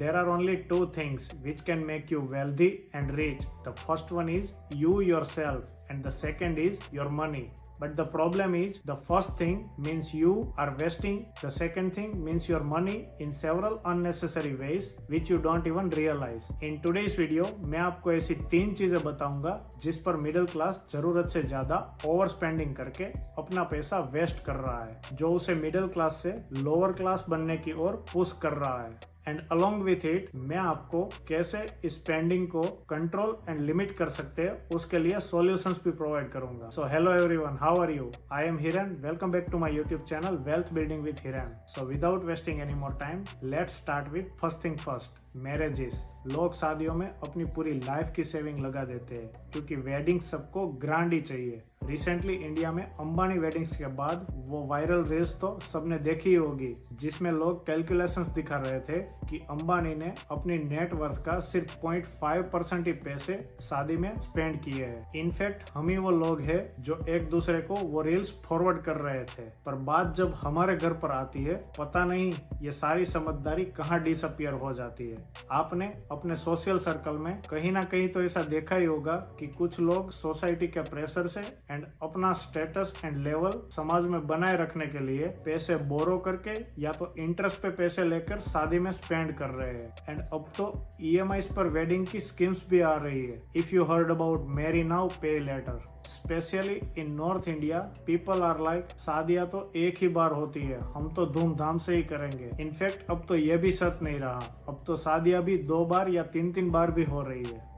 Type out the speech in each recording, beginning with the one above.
there are only two things which can make you wealthy and rich. The first one is you yourself, and the second is your money. But the problem is, the first thing means you are wasting, the second thing means your money in several unnecessary ways which you don't even realize. In today's video, मैं आपको ऐसी 3 चीजें बताऊंगा जिस पर middle class जरूरत से ज्यादा ओवर स्पेंडिंग करके अपना पैसा वेस्ट कर रहा है, जो उसे मिडिल क्लास से लोअर क्लास बनने की ओर पुश कर रहा है। एंड अलॉन्ग विथ इट मैं आपको कैसे स्पेंडिंग को कंट्रोल एंड लिमिट कर सकते हैं उसके लिए सॉल्यूशंस भी प्रोवाइड करूंगा। So hello everyone, how are you? I am Hiran, welcome back to my YouTube channel wealth building with Hiran. So without wasting any more time, let's start with first thing first, marriages. लोग शादियों में अपनी पूरी life की saving लगा देते हैं क्योंकि वेडिंग सबको ग्रांड ही चाहिए। रिसेंटली इंडिया में अंबानी वेडिंग्स के बाद वो वायरल रील्स तो सबने देखी ही होगी जिसमें लोग कैलकुलेशंस दिखा रहे थे कि अंबानी ने अपनी नेट वर्थ का सिर्फ 0.5% ही पैसे शादी में स्पेंड किए हैं। इनफैक्ट हम ही वो लोग हैं जो एक दूसरे को वो रील्स फॉरवर्ड कर रहे थे, पर बात जब हमारे घर पर आती है पता नहीं ये सारी समझदारी कहाँ डिसअपियर हो जाती है। आपने अपने सोशल सर्कल में कहीं ना कहीं तो ऐसा देखा ही होगा कि कुछ लोग सोसाइटी के प्रेशर से एंड अपना स्टेटस एंड लेवल समाज में बनाए रखने के लिए पैसे बोरो करके या तो इंटरेस्ट पे पैसे लेकर शादी में स्पेंड कर रहे हैं। एंड अब तो EMIs पर वेडिंग की स्कीम्स भी आ रही है। If you heard about marry now pay later, specially in North India people are like शादियां तो एक ही बार होती है, हम तो धूमधाम से ही करेंगे। इनफैक्ट अब तो ये भी सच नहीं रहा, अब तो शादियां भी 2 बार या 3 बार भी हो रही है।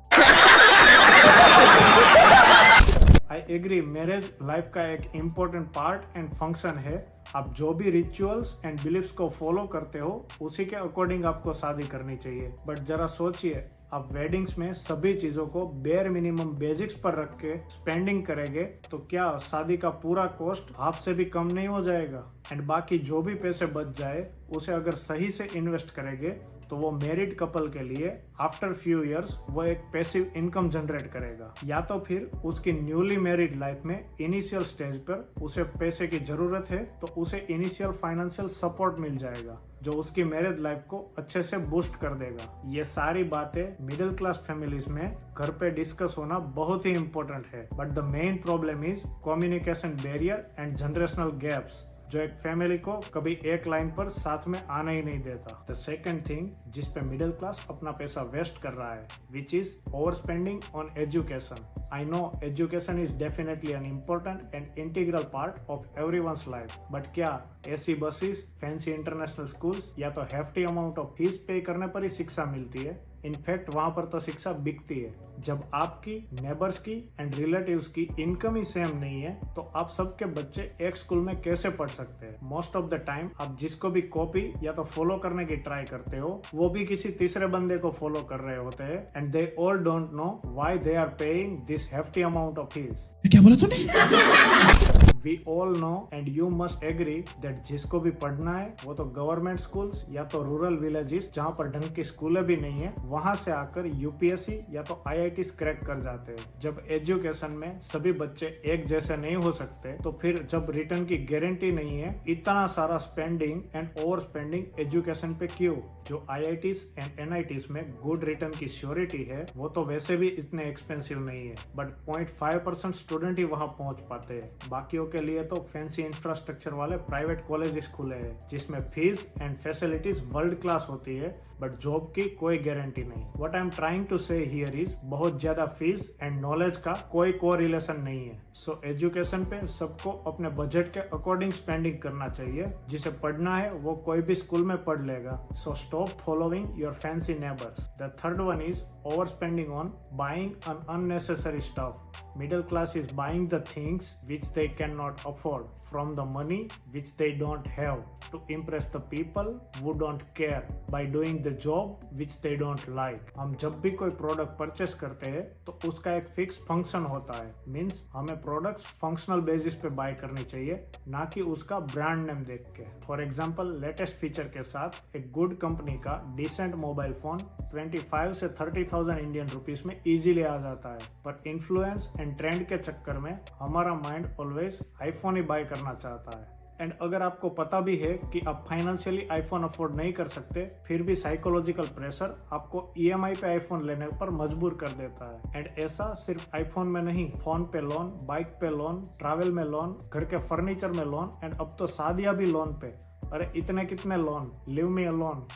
आई एग्री, मैरिज लाइफ का एक इम्पोर्टेंट पार्ट एंड फंक्शन है। आप जो भी रिचुअल्स एंड बिलीफ्स को फॉलो करते हो उसी के अकॉर्डिंग आपको शादी करनी चाहिए। बट जरा सोचिए, आप वेडिंग्स में सभी चीजों को बेयर मिनिमम बेसिक्स पर रख के स्पेंडिंग करेंगे तो क्या शादी का पूरा कॉस्ट हाफ से भी कम नहीं हो जाएगा? एंड बाकी जो भी पैसे बच जाए उसे अगर सही से इन्वेस्ट करेंगे तो वो मैरिड कपल के लिए आफ्टर फ्यू इयर्स वो एक पैसिव इनकम जनरेट करेगा। या तो फिर उसकी न्यूली मैरिड लाइफ में इनिशियल स्टेज पर उसे पैसे की जरूरत है तो उसे इनिशियल फाइनेंशियल सपोर्ट मिल जाएगा जो उसकी मैरिड लाइफ को अच्छे से बूस्ट कर देगा। ये सारी बातें मिडिल क्लास फैमिलीज में घर पे डिस्कस होना बहुत ही इम्पोर्टेंट है, but the main problem is communication barrier and generational gaps जो एक फैमिली को कभी एक लाइन पर साथ में आना ही नहीं देता। द सेकंड थिंग जिस पे मिडिल क्लास अपना पैसा वेस्ट कर रहा है which is overspending on education. I know education is definitely an important and integral part of everyone's life, but क्या AC buses, fancy international schools या तो हेफ्टी अमाउंट ऑफ फीस पे करने पर ही शिक्षा मिलती है? इनफैक्ट वहां पर तो शिक्षा बिकती है। जब आपकी, नेबर्स की एंड रिलेटिव्स की इनकम ही सेम नहीं है तो आप सबके बच्चे एक स्कूल में कैसे पढ़ सकते हैं? मोस्ट ऑफ द टाइम आप जिसको भी कॉपी या तो फॉलो करने की ट्राई करते हो वो भी किसी तीसरे बंदे को फॉलो कर रहे होते हैं and they all don't know why they are paying this hefty amount of fees. क्या बोला तूने? We all know and you must agree that जिसको भी पढ़ना है वो तो गवर्नमेंट स्कूल्स या तो रूरल विलेजेस जहाँ पर ढंग की स्कूलें भी नहीं है वहां से आकर UPSC या तो IITs क्रैक कर जाते हैं। जब एजुकेशन में सभी बच्चे एक जैसे नहीं हो सकते तो फिर जब रिटर्न की गारंटी नहीं है, इतना सारा spending and over spending education पे क्यों? जो IITs एंड NITs में गुड रिटर्न की श्योरिटी है वो तो वैसे भी इतने एक्सपेंसिव नहीं है, बट 0.5% स्टूडेंट ही वहां पहुंच पाते हैं। बाकियों के लिए तो फैंसी इंफ्रास्ट्रक्चर वाले प्राइवेट कॉलेजेस खुले हैं जिसमें fees and facilities world class होती है, बट जॉब की कोई गारंटी नहीं। What I am trying to say here is बहुत ज्यादा फीस एंड नॉलेज का कोई कोरिलेशन नहीं है। सो एजुकेशन पे सबको अपने बजट के अकॉर्डिंग स्पेंडिंग करना चाहिए। जिसे पढ़ना है वो कोई भी स्कूल में पढ़ लेगा। सो stop following your fancy neighbors. The third one is overspending on buying unnecessary stuff. Middle class is buying the things which they cannot afford from the money which they don't have to impress the people who don't care by doing the job which they don't like. हम जब भी कोई product purchase करते हैं तो उसका एक fix function होता है। मीन्स हमें प्रोडक्ट्स फंक्शनल बेसिस पे बाय करनी चाहिए, ना कि उसका ब्रांड नेम देख के। फॉर एग्जांपल, लेटेस्ट फीचर के साथ एक गुड कंपनी का डिसेंट मोबाइल फोन 25 से 30,000 इंडियन रुपीस में इजीली आ जाता है, पर इन्फ्लुएंस एंड ट्रेंड के चक्कर में हमारा माइंड ऑलवेज आईफोन ही बाय करना चाहता है। एंड अगर आपको पता भी है कि आप फाइनेंशियली आईफोन अफोर्ड नहीं कर सकते, फिर भी साइकोलॉजिकल प्रेशर आपको ईएमआई पे आईफोन लेने पर मजबूर कर देता है। एंड ऐसा सिर्फ आईफोन में नहीं, फोन पे लोन, बाइक पे लोन, ट्रैवल में लोन, घर के फर्नीचर में लोन, एंड अब तो शादियां भी लोन पे। अरे इतने कितने लोन, लिव मी अलोन।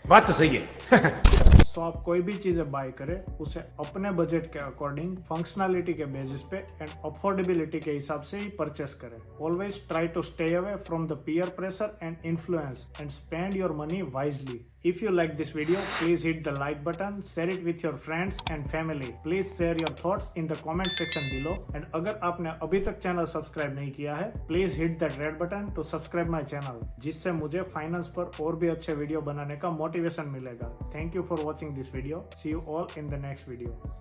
बात तो सही है। सो आप कोई भी चीजें बाय करें उसे अपने बजट के अकॉर्डिंग, फंक्शनैलिटी के बेसिस पे एंड अफोर्डेबिलिटी के हिसाब से ही परचेस करें। Always try to stay away from the peer pressure and influence and spend your money wisely. If you like this video, please hit the like button, share it with your friends and family. Please share your thoughts in the comment section below. And अगर आपने अभी तक channel subscribe नहीं किया है, please hit that red button to subscribe my channel, जिससे मुझे finance पर और भी अच्छे वीडियो बनाने का मोटिवेशन मिलेगा। Thank you for watching this video. See you all in the next video.